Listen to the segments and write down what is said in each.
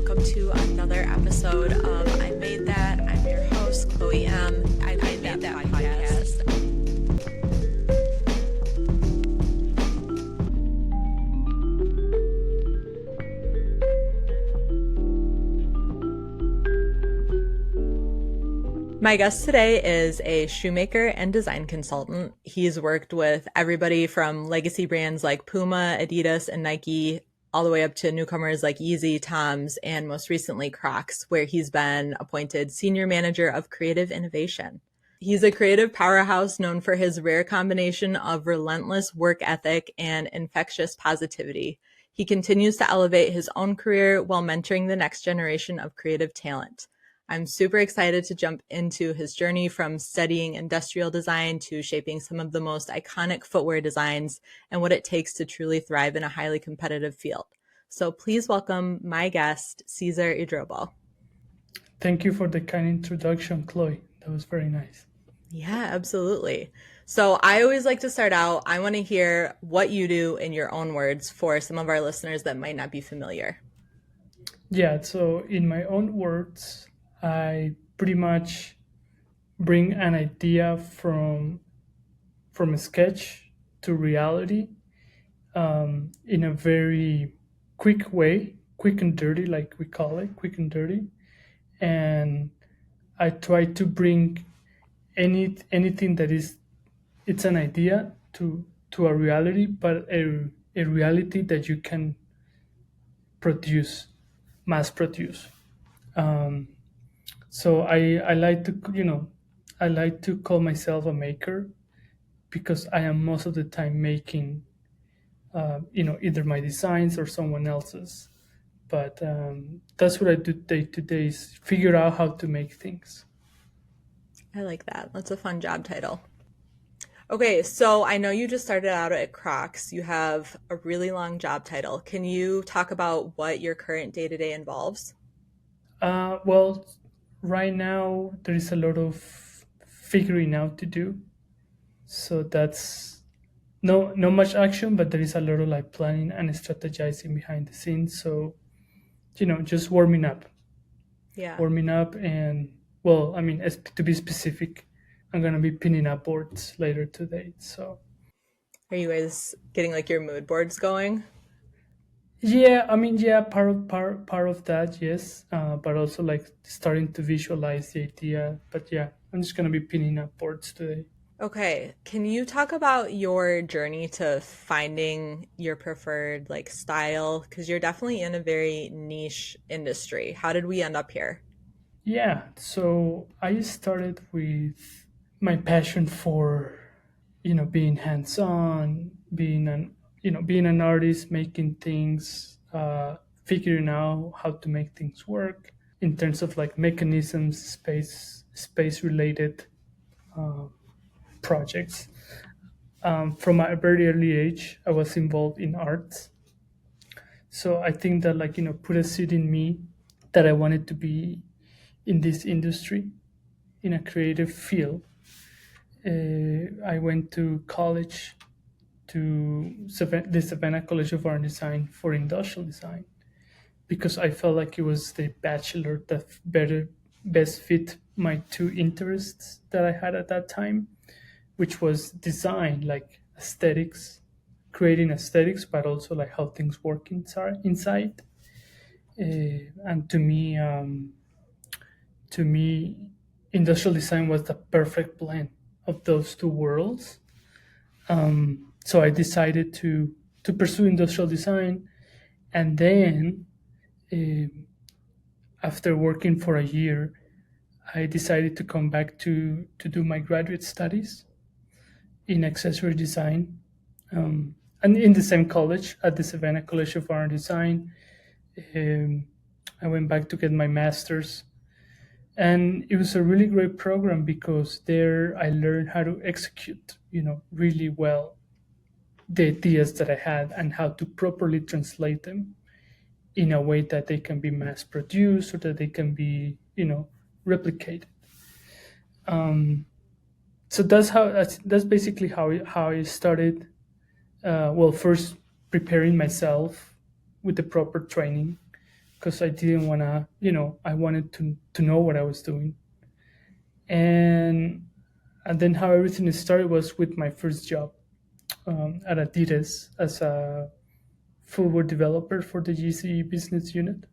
welcome to another episode of I Made That. I'm your host, Chloe Emme. I Made That podcast. My guest today is a shoemaker and design consultant. He's worked with everybody from legacy brands like Puma, Adidas, and Nike, all the way up to newcomers like Yeezy, Toms, and most recently Crocs, where he's been appointed Senior Manager of Creative Innovation. He's a creative powerhouse known for his rare combination of relentless work ethic and infectious positivity. He continues to elevate his own career while mentoring the next generation of creative talent. I'm super excited to jump into his journey from studying industrial design to shaping some of the most iconic footwear designs and what it takes to truly thrive in a highly competitive field. So please welcome my guest, Cesar Idrobo. Thank you for the kind introduction, Chloe. That was very nice. Yeah, absolutely. So I always like to start out, I want to hear what you do in your own words for some of our listeners that might not be familiar. Yeah, so in my own words, I pretty much bring an idea from a sketch to reality in a very quick way, quick and dirty, like we call it, quick and dirty. And I try to bring anything that is it's an idea to a reality, but a reality that you can produce, mass produce. Um, So I like to, I like to call myself a maker because I am most of the time making, either my designs or someone else's. But that's what I do day to day is figure out how to make things. I like that. That's a fun job title. Okay, so I know you just started out at Crocs. You have a really long job title. Can you talk about what your current day-to-day involves? Well, right now there is a lot of figuring out to do. So that's no much action, but there is a lot of like planning and strategizing behind the scenes. So just Yeah. warming up and well, I mean, to be specific, I'm gonna be pinning up boards later today. So Are you guys getting like your mood boards going? yeah, I mean, yeah, part of that, yes, but also like starting to visualize the idea. But yeah, I'm just gonna be pinning up boards today. Okay, can you talk about your journey to finding your preferred like style? Because you're definitely in a very niche industry. How did we end up here? Yeah, so I started with my passion for being hands-on, being an artist, making things, figuring out how to make things work in terms of like mechanisms, space related uh, projects. From a very early age, I was involved in arts, so I think that like put a seed in me that I wanted to be in this industry in a creative field. I went to college to the Savannah College of Art and Design for industrial design because I felt like it was the bachelor that best fit my two interests that I had at that time, which was design, like aesthetics, creating aesthetics, but also like how things work inside. And to me, industrial design was the perfect blend of those two worlds. So I decided to pursue industrial design, and then after working for a year, I decided to come back to do my graduate studies in accessory design, and in the same college at the Savannah College of Art and Design. Um, I went back to get my master's, and it was a really great program because there I learned how to execute, really well the ideas that I had and how to properly translate them in a way that they can be mass produced or that they can be, replicated. So that's basically how I started. Well, first preparing myself with the proper training because I didn't want to, I wanted to know what I was doing. And then how everything started was with my first job at Adidas as a footwear developer for the Yeezy business unit.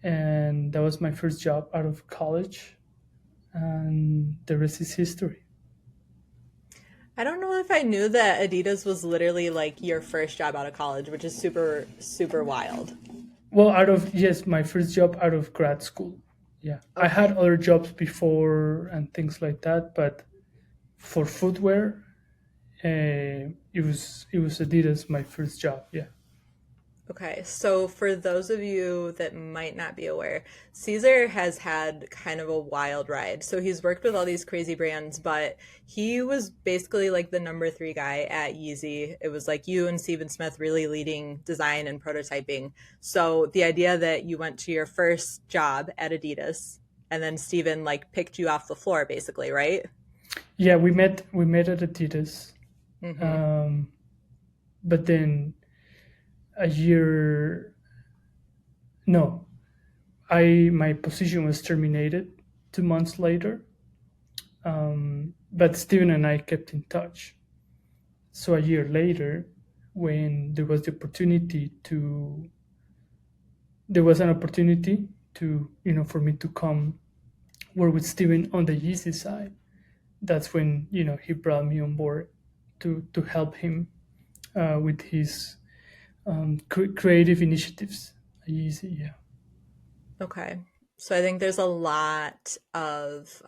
And that was my first job out of college. And the rest is history. I don't know if I knew that Adidas was literally like your first job out of college, which is super, super wild. Well, yes, my first job out of grad school. Yeah. I had Okay. other jobs before and things like that, but for footwear, it was Adidas my first job. Yeah. Okay, so for those of you that might not be aware, Caesar has had kind of a wild ride. So he's worked with all these crazy brands, but he was basically like the number three guy at Yeezy. It was like you and Steven Smith really leading design and prototyping. So the idea that you went to your first job at Adidas and then Steven like picked you off the floor basically, right? Yeah, we met at Adidas. Mm-hmm. Um, but then a year no, I my position was terminated 2 months later. But Steven and I kept in touch. So a year later, when there was an opportunity to, for me to come work with Steven on the Yeezy side. That's when, he brought me on board to help him with his creative initiatives at Yeezy. Yeah. Okay. So I think there's a lot of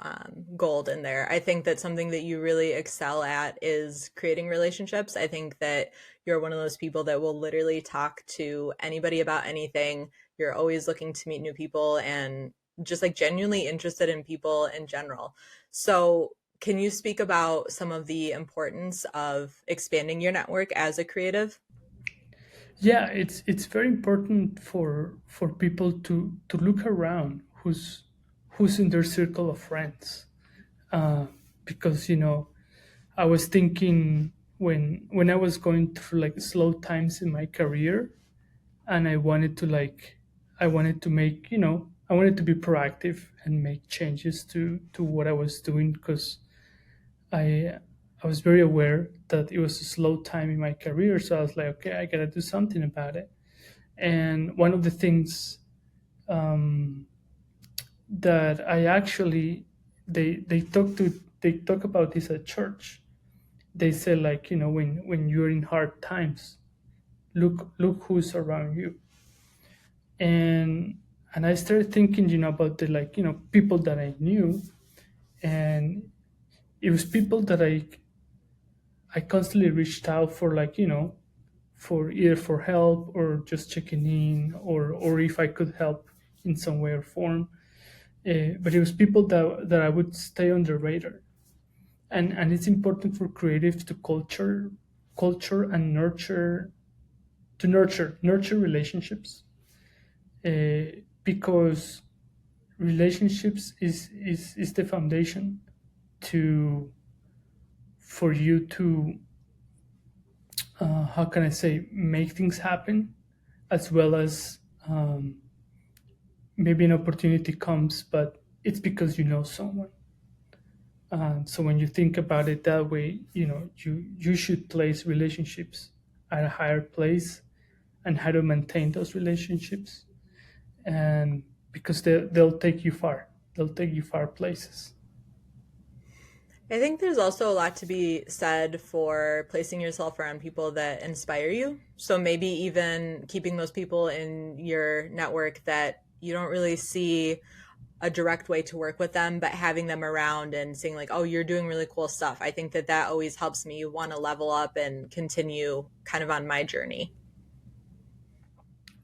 gold in there. I think that something that you really excel at is creating relationships. I think that you're one of those people that will literally talk to anybody about anything. You're always looking to meet new people and just like genuinely interested in people in general. So can you speak about some of the importance of expanding your network as a creative? Yeah, it's very important for people to look around who's in their circle of friends, uh, because I was thinking when I was going through like slow times in my career, and I wanted to make I wanted to be proactive and make changes to what I was doing, because I I was very aware that it was a slow time in my career. So I was like, okay, I gotta do something about it. And one of the things um, that I actually they talk about this at church. They say, like, when you're in hard times, look who's around you. And I started thinking, about the, like, people that I knew. And it was people that I constantly reached out for, like, for either for help or just checking in, or if I could help in some way or form. But it was people that I would stay on the radar. And it's important for creatives to culture and nurture relationships, because relationships is the foundation to for you to, how can I say, make things happen, as well as, maybe an opportunity comes, but it's because you know someone. So when you think about it that way, you should place relationships at a higher place, and how to maintain those relationships, and because they'll take you far. They'll take you far places. I think there's also a lot to be said for placing yourself around people that inspire you. So maybe even keeping those people in your network that you don't really see a direct way to work with them, but having them around and saying like, "Oh, you're doing really cool stuff." I think that that always helps me want to level up and continue kind of on my journey.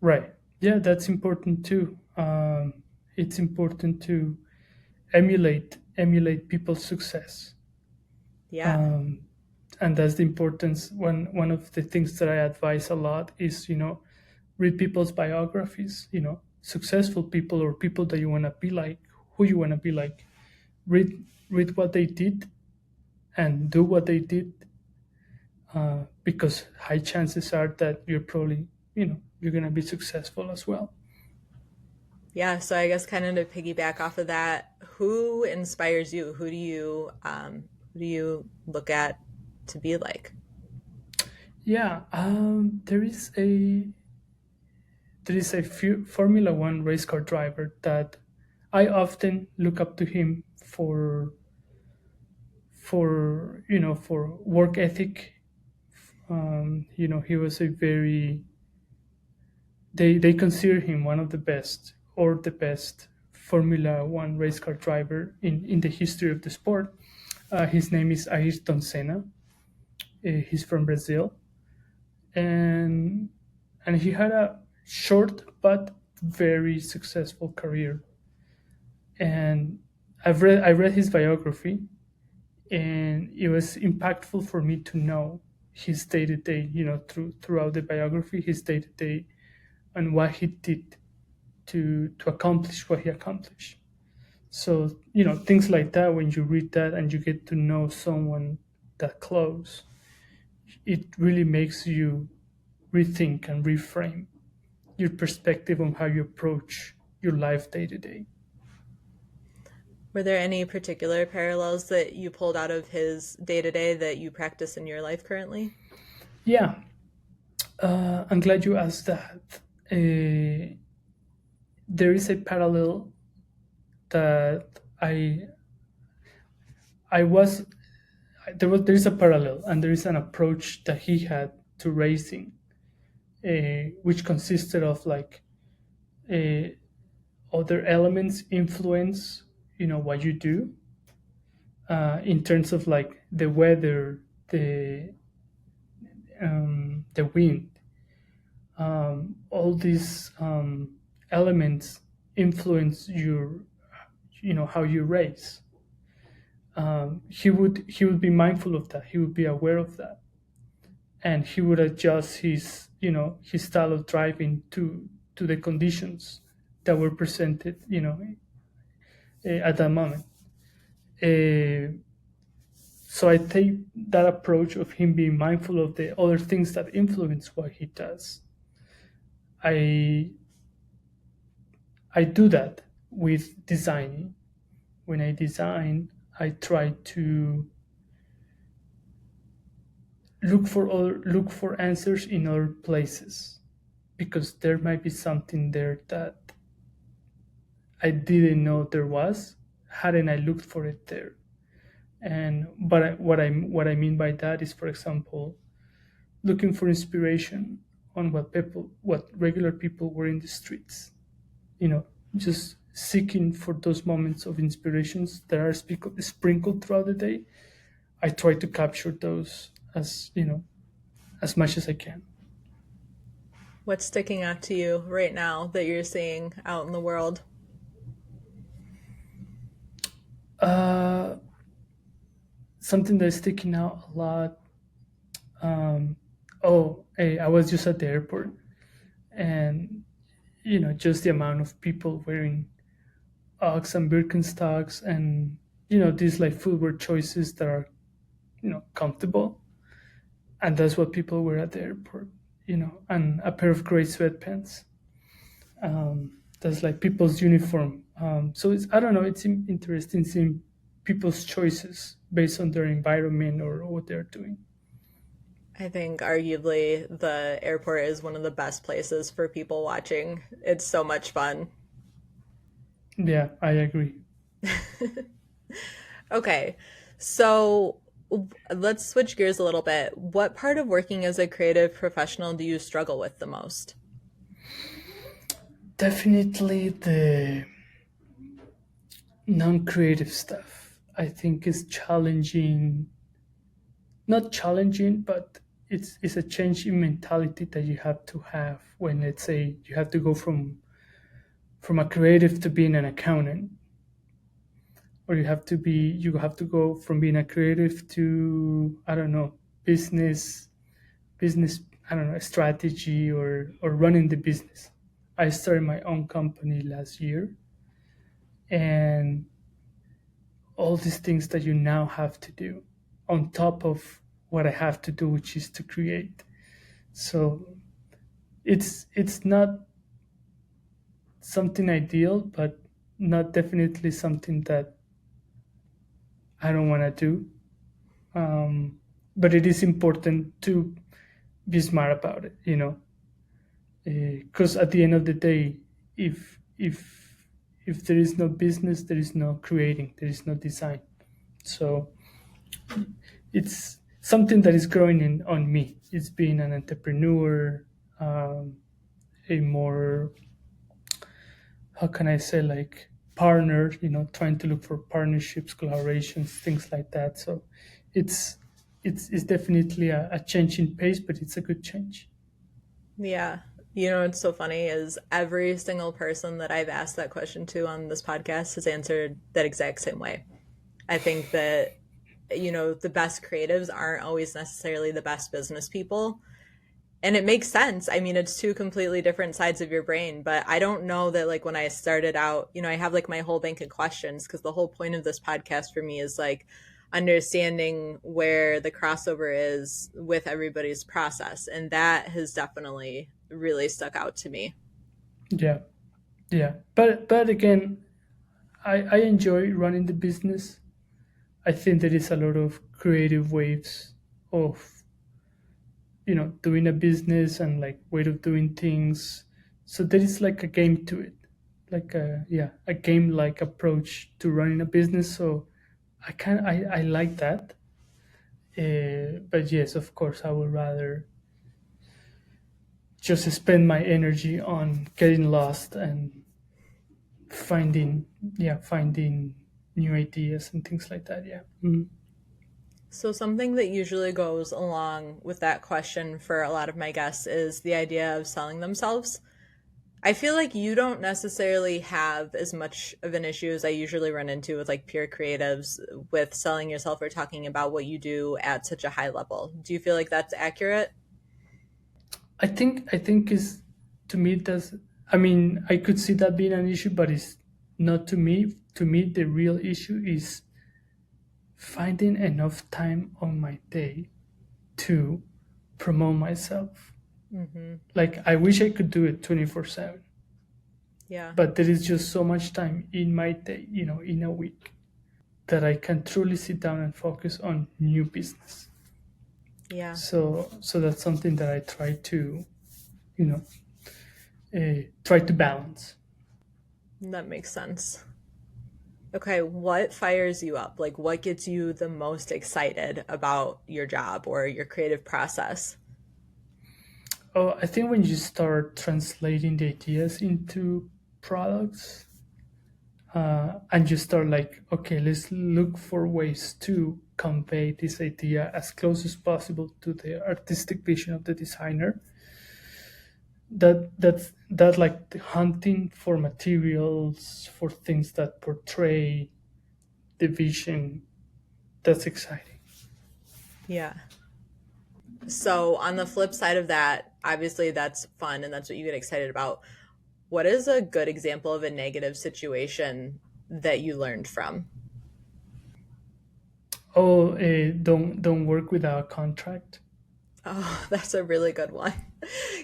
Right. Yeah, that's important too. It's important to emulate people's success. Yeah. um, and that's the importance. One of the things that I advise a lot is, read people's biographies. Successful people, or people that you want to be like, who you want to be like. Read what they did, and do what they did, because high chances are that you're probably, you're going to be successful as well. Yeah, so I guess kind of to piggyback off of that, who inspires you? Who do you look at to be like? Yeah, there is a few Formula One race car driver that I often look up to him for work ethic. He was a very they consider him one of the best or the best Formula One race car driver in the history of the sport. His name is Ayrton Senna. He's from Brazil, and he had a short but very successful career. And I read his biography, and it was impactful for me to know his day to day. Throughout the biography, his day to day and what he did to accomplish what he accomplished. So things like that. When you read that and you get to know someone that close, it really makes you rethink and reframe your perspective on how you approach your life day to day. Were there any particular parallels that you pulled out of his day to day that you practice in your life currently? Yeah, I'm glad you asked that. There is a parallel that I was there is a parallel, and there is an approach that he had to racing, which consisted of like uh, other elements influence what you do, in terms of like the weather, the wind, all these elements influence how you race. He would be mindful of that. He would be aware of that, and he would adjust his style of driving to the conditions that were presented at that moment. Uh, so I take that approach of him being mindful of the other things that influence what he does. I I do that with designing. When I design, I try to look for answers in other places, because there might be something there that I didn't know there was, hadn't I looked for it there. And what I mean by that is, for example, looking for inspiration on what regular people were in the streets. You know, just seeking for those moments of inspirations that are sprinkled throughout the day. I try to capture those as much as I can. What's sticking out to you right now that you're seeing out in the world? Uh, Something that's sticking out a lot. Oh, hey, I was just at the airport, and just the amount of people wearing Uggs and Birkenstocks, and these like footwear choices that are comfortable, and that's what people wear at the airport. And a pair of gray sweatpants. That's like people's uniform. So I don't know. It's interesting seeing people's choices based on their environment or what they're doing. I think arguably the airport is one of the best places for people watching. It's so much fun. Yeah, I agree. Okay, so let's switch gears a little bit. What part of working as a creative professional do you struggle with the most? Definitely the non-creative stuff. I think is challenging. Not challenging, but it's a change in mentality that you have to have when, let's say, you have to go from a creative to being an accountant, or you have to go from being a creative to, I don't know, business, I don't know, strategy, or running the business. I started my own company last year, and all these things that you now have to do on top of what I have to do, which is to create. So it's not something ideal, but not definitely something that I don't want to do. But it is important to be smart about it, because at the end of the day, if there is no business, there is no creating, there is no design. So it's something that is growing on me. It's being an entrepreneur, a more, how can I say, like partner, trying to look for partnerships, collaborations, things like that. So it's it's definitely a change in pace, but it's a good change. Yeah. You know what's so funny is every single person that I've asked that question to on this podcast has answered that exact same way. I think that, the best creatives aren't always necessarily the best business people. And it makes sense. I mean, it's two completely different sides of your brain, but I don't know that like when I started out, I have like my whole bank of questions because the whole point of this podcast for me is like understanding where the crossover is with everybody's process. And that has definitely really stuck out to me. Yeah, yeah. But again, I enjoy running the business. I think there is a lot of creative ways of doing a business and like way of doing things. So there is like a game to it, like a game like approach to running a business. So I like that. But yes, of course, I would rather just spend my energy on getting lost and finding new ideas and things like that. Yeah. Mm. So, something that usually goes along with that question for a lot of my guests is the idea of selling themselves. I feel like you don't necessarily have as much of an issue as I usually run into with like peer creatives with selling yourself or talking about what you do at such a high level. Do you feel like that's accurate? I think is to me that's, I mean, I could see that being an issue, but it's not to me. To me, the real issue is finding enough time on my day to promote myself. Mm-hmm. Like I wish I could do it 24/7, Yeah. but there is just so much time in my day, in a week, that I can truly sit down and focus on new business. Yeah. So that's something that I try to, you know, try to balance. That makes sense. Okay, what fires you up? Like, what gets you the most excited about your job or your creative process? Oh, I think when you start translating the ideas into products, and you start like, okay, let's look for ways to convey this idea as close as possible to the artistic vision of the designer. That like the hunting for materials for things that portray the vision. That's exciting. Yeah. So, on the flip side of that, obviously that's fun and that's what you get excited about. What is a good example of a negative situation that you learned from? Oh, don't work without a contract. Oh, that's a really good one.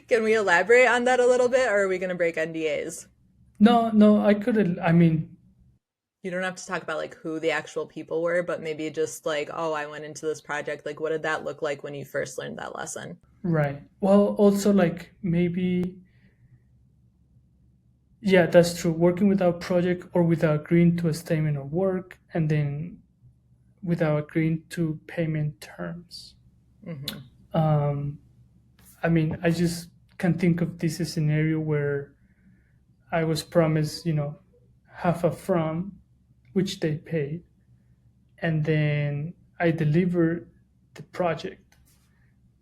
Can we elaborate on that a little bit, or are we going to break NDAs? No, no, I couldn't. I mean, You don't have to talk about like who the actual people were, but maybe just like, oh, I went into this project. Like, what did that look like when you first learned that lesson? right. Well, also like maybe, yeah, that's true. Working without project or without agreeing to a statement of work, and then without agreeing to payment terms. Mm-hmm. Um, I mean, I just can think of this scenario where I was promised, half a from, which they paid, and then I delivered the project,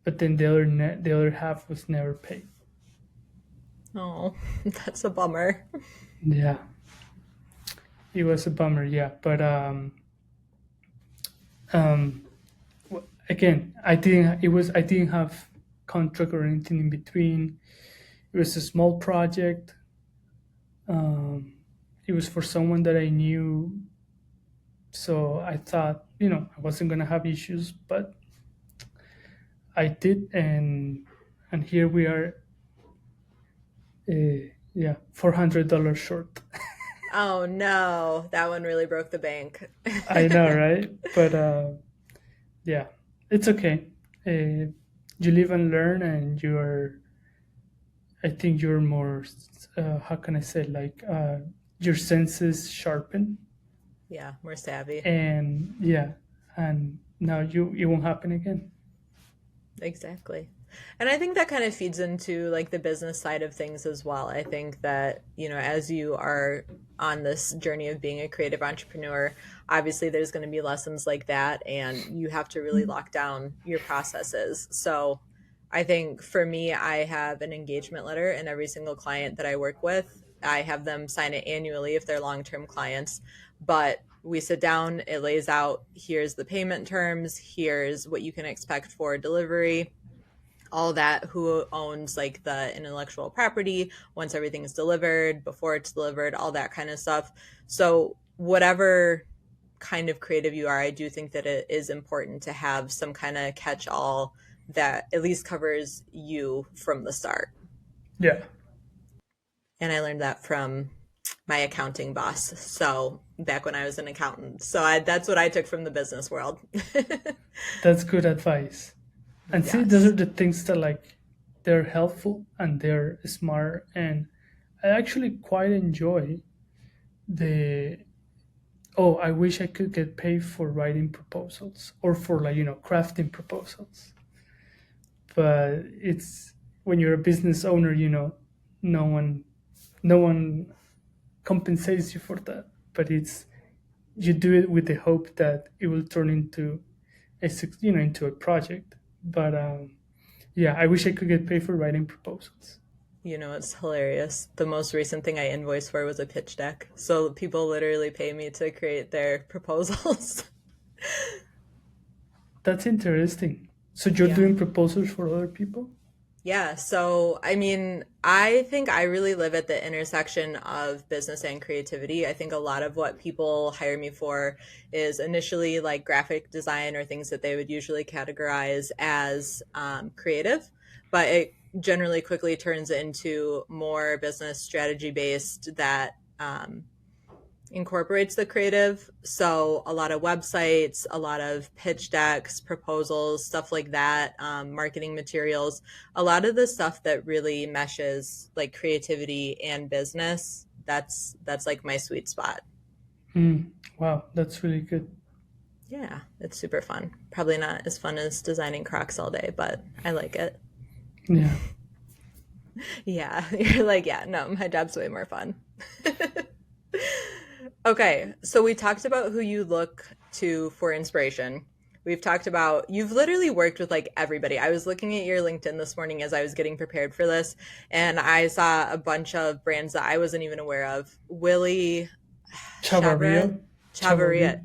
but then the other half was never paid. Oh, that's a bummer. Yeah, it was a bummer. Yeah, but um, again, I didn't have contract or anything in between. It was a small project. Um, it was for someone that I knew, so I thought, I wasn't gonna have issues, but I did, and here we are, Yeah, $400 short. Oh no, that one really broke the bank. I know, right? But yeah, it's okay. You live and learn, and you're. I think you're more. How can I say? Like your senses sharpen, Yeah, more savvy. and yeah, and now it won't happen again. Exactly. And I think that kind of feeds into like the business side of things as well. I think that, as you are on this journey of being a creative entrepreneur, obviously there's going to be lessons like that, and you have to really lock down your processes. So I think for me, I have an engagement letter, and every single client that I work with, I have them sign it annually if they're long-term clients. But we sit down, it lays out, here's the payment terms, here's what you can expect for delivery, all that, who owns like the intellectual property once everything is delivered, before it's delivered, all that kind of stuff. So whatever kind of creative you are, I do think that it is important to have some kind of catch all that at least covers you from the start. Yeah, And I learned that from my accounting boss. So back when I was an accountant. So that's what I took from the business world. that's good advice. And see, those are Yes. the things that like they're helpful and they're smart, and I actually quite enjoy the. Oh, I wish I could get paid for writing proposals or for like crafting proposals, but it's when you're a business owner, no one no one compensates you for that, but it's you do it with the hope that it will turn into into a project. But yeah, I wish I could get paid for writing proposals. It's hilarious. The most recent thing I invoiced for was a pitch deck. So people literally pay me to create their proposals. That's interesting. So you're Yeah. doing proposals for other people? Yeah, so I mean, I think I really live at the intersection of business and creativity. I think a lot of what people hire me for is initially like graphic design or things that they would usually categorize as creative, but it generally quickly turns into more business strategy based that incorporates the creative. So a lot of websites, a lot of pitch decks, proposals, stuff like that, marketing materials, a lot of the stuff that really meshes like creativity and business. That's like my sweet spot. Mm, wow, that's really good. Yeah, it's super fun. Probably not as fun as designing Crocs all day, but I like it. Yeah. Yeah, you're like, yeah, no, my job's way more fun. Okay, so we talked about who you look to for inspiration. We've talked about you've literally worked with like everybody. I was looking at your LinkedIn this morning as I was getting prepared for this, and I saw a bunch of brands that I wasn't even aware of. Willie Chavra, Chavaria. Chavaria. Chavaria.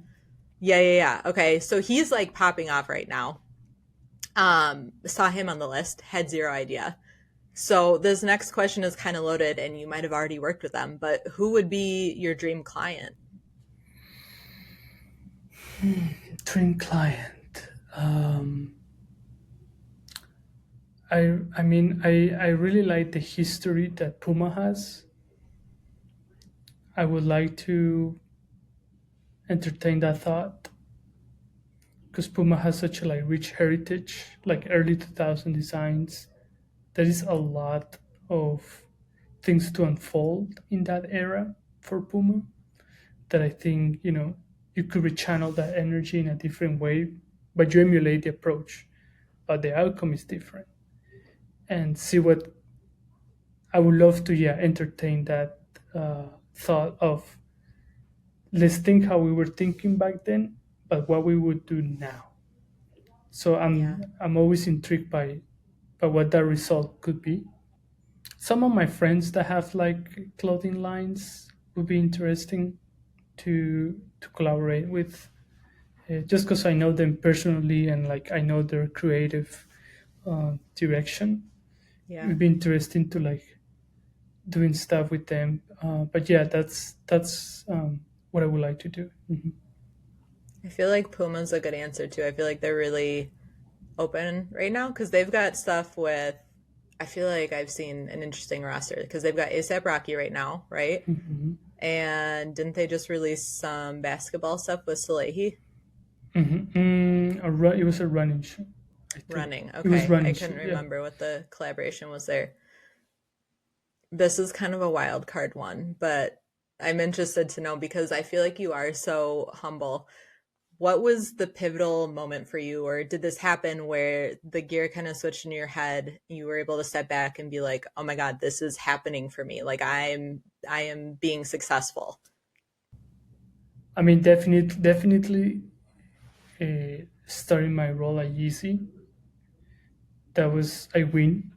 Yeah, yeah, yeah. Okay, so he's like popping off right now. Saw him on the list, had zero idea. So this next question is kind of loaded, and you might have already worked with them, but who would be your dream client? Dream client. I really like the history that Puma has. I would like to entertain that thought because Puma has such a like rich heritage, like early 2000 designs. There is a lot of things to unfold in that era for Puma that I think you could rechannel that energy in a different way, but you emulate the approach, but the outcome is different. And see what I would love to, yeah, entertain that thought of let's think how we were thinking back then, but what we would do now. So Yeah. I'm always intrigued by what that result could be. Some of my friends that have like clothing lines would be interesting to collaborate with, just because I know them personally and like I know their creative direction. It Yeah. would be interesting to like doing stuff with them. But yeah, that's what I would like to do. Mhm. I feel like Puma's a good answer too. I feel like they're really open right now because they've got stuff with I feel like I've seen an interesting roster because they've got ASAP Rocky right now, right? Mm-hmm. And didn't they just release some basketball stuff with Salehi? Mm-hmm. It was a running shoe, I think. Running. It was Okay. I running couldn't shoe, yeah. remember what the collaboration was there. This is kind of a wild card one, but I'm interested to know because I feel like you are so humble. What was the pivotal moment for you, or did this happen where the gear kind of switched in your head? You were able to step back and be like, "Oh my God, this is happening for me. Like I am being successful." I mean, definitely starting my role at Yeezy, that was a win.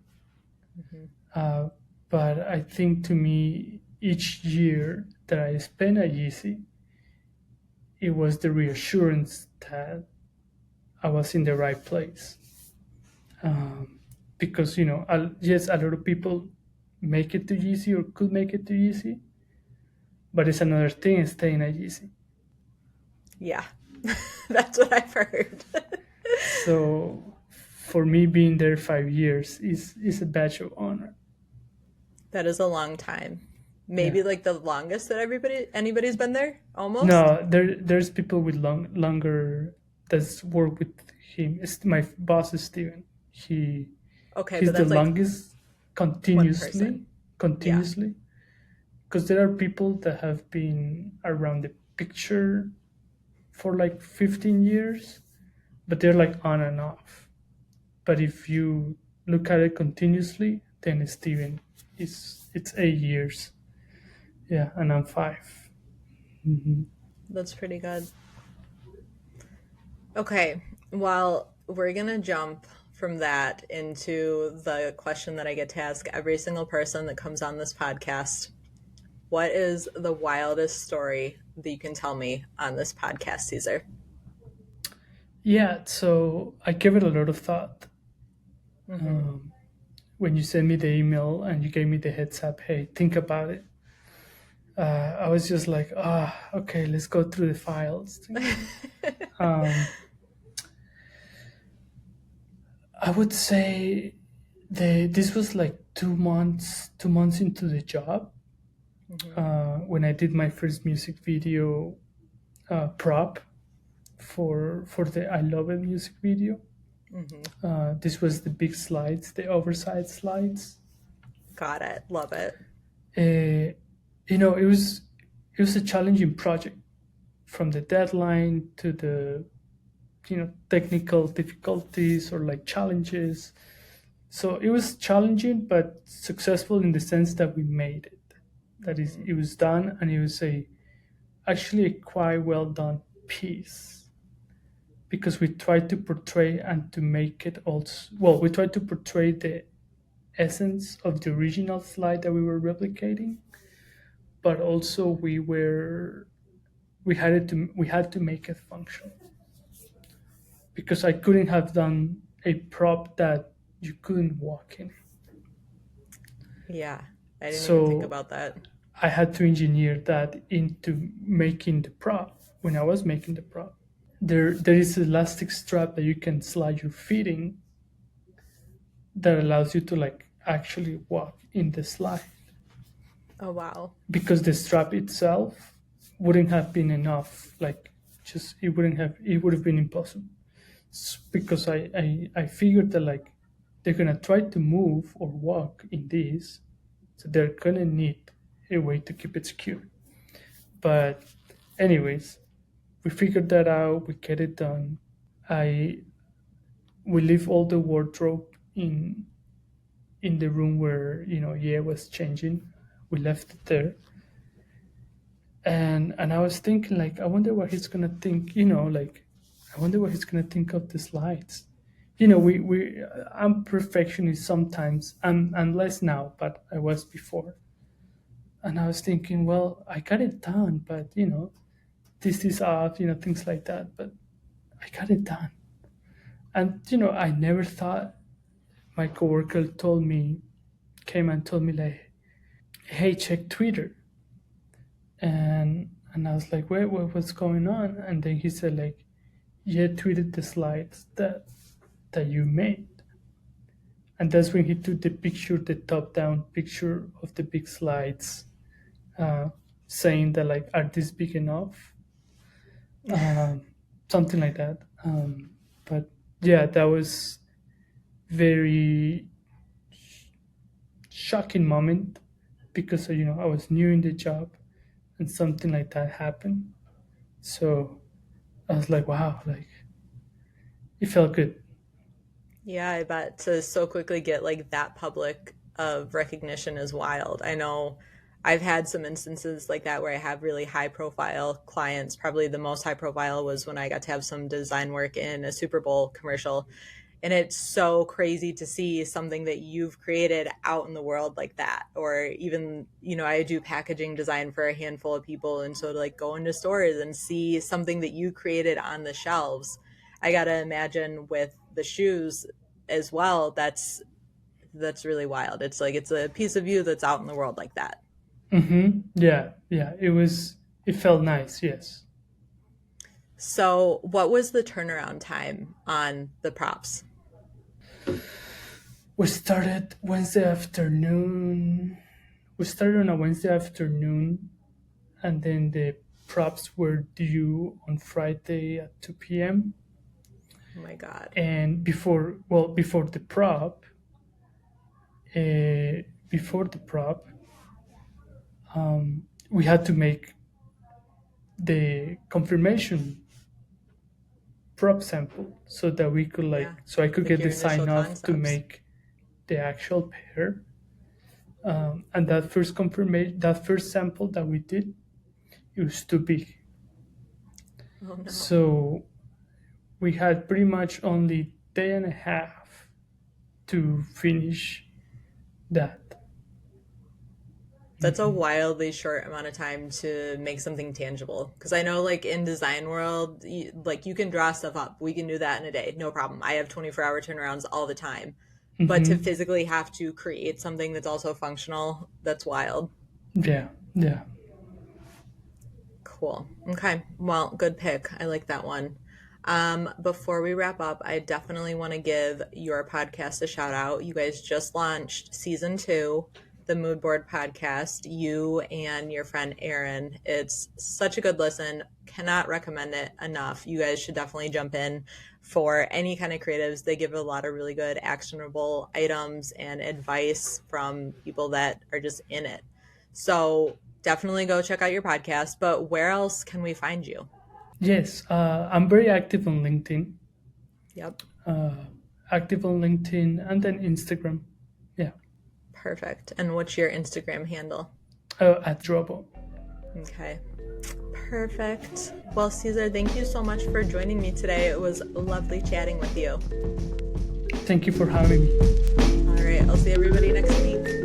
Hmm. Uh, but I think to me, each year that I spent at Yeezy, it was the reassurance that I was in the right place. Um, because, yes, a lot of people make it to Yeezy or could make it to Yeezy, but it's another thing staying at Yeezy. Yeah, that's what I've heard. So for me, being there 5 years is a badge of honor. That is a long time. Yeah. Maybe like the longest that anybody's been there, almost. No, there's people with longer that's work with him. It's my boss is Steven. Okay, He's but the that's like longest one person. Yeah. continuously, because there are people that have been around the picture for like 15 years, but they're like on and off. But if you look at it continuously, then Steven is it's 8 years. Yeah, and I'm 5. Hmm. That's pretty good. Okay, well, we're gonna jump from that into the question that I get to ask every single person that comes on this podcast. What is the wildest story that you can tell me on this podcast, Caesar? Yeah, so I gave it a lot of thought. Hmm. Um, when you sent me the email and you gave me the heads up, hey, think about it. I was just like, okay, let's go through the files. Um, I would say this was like 2 months into the job, Hmm. when I did my first music video prop for the I Love It music video. Hmm. This was the big slides, the oversized slides. Got it. Love it. Uh, it was a challenging project, from the deadline to the technical difficulties or like challenges. So it was challenging but successful in the sense that we made it. That is, Hmm. it was done, and it was actually a quite well done piece, because we tried to portray and to make it also well. We tried to portray the essence of the original slide that we were replicating, but also we had to make it function, because I couldn't have done a prop that you couldn't walk in. Yeah, I didn't even think So about that. I had to engineer that into making the prop. When I was making the prop, there is an elastic strap that you can slide your feet in, that allows you to like actually walk in the slide, Oh, wow. because the strap itself wouldn't have been enough. Like, just it would have been impossible. Because I figured that like they're gonna try to move or walk in this, so they're gonna need a way to keep it secure. But anyways, we figured that out. We get it done. I We leave all the wardrobe in the room where Ye was changing. We left it there, and I was thinking, like, I wonder what he's gonna think. Like, I wonder what he's gonna think of the slides. We I'm perfectionist sometimes. I'm less now, but I was before. And I was thinking, well, I got it done, but this is off, things like that. But I got it done. And I never thought my coworker came and told me, like, hey, check Twitter. And I was like, wait, what's going on? And then he said, like, yeah, tweeted the slides that you made. And that's when he took the picture, the top down picture of the big slides, uh, saying that like, are these big enough? Um, Something like that. But yeah, that was very shocking moment because I was new in the job and something like that happened. So I was like, wow, like it felt good. Yeah, I bet to so quickly get like that public of recognition is wild. I know I've had some instances like that where I have really high profile clients. Probably the most high profile was when I got to have some design work in a Super Bowl commercial. And it's so crazy to see something that you've created out in the world like that. Or even, I do packaging design for a handful of people. And so to like go into stores and see something that you created on the shelves, I gotta imagine with the shoes as well, that's really wild. It's like it's a piece of you that's out in the world like that. Yeah, yeah. It felt nice. Yes. So what was the turnaround time on the props? We started Wednesday afternoon. We started on a Wednesday afternoon, and then the props were due on Friday at 2 p.m. Oh my God. And before the prop, uh, before the prop, we had to make the confirmation prop sample so that we could Yeah. so I could Like get the your initial sign off to concepts. make the actual pair. And that first confirmation, that first sample that we did, it was too big. Oh no. So we had pretty much only day and a half to finish that. That's a wildly short amount of time to make something tangible. Because I know, like in design world, like you can draw stuff up. We can do that in a day, no problem. I have 24-hour turnarounds all the time. But to Mm-hmm. physically have to create something that's also functional, that's wild. Yeah, yeah. Cool. Okay. Well, good pick. I like that one. Before we wrap up, I definitely want to give your podcast a shout out. You guys just launched season 2, the Mood Board podcast, you and your friend Aaron. It's such a good listen. Cannot recommend it enough. You guys should definitely jump in for any kind of creatives. They give a lot of really good actionable items and advice from people that are just in it. So definitely go check out your podcast. But where else can we find you? Yes, I'm very active on LinkedIn. Yep. Uh, Active on LinkedIn and then Instagram. Yeah. Perfect. And what's your Instagram handle? At Drobo. Okay. Perfect. Well, Cesar, thank you so much for joining me today. It was lovely chatting with you. Thank you for having me. All right. I'll see everybody next week.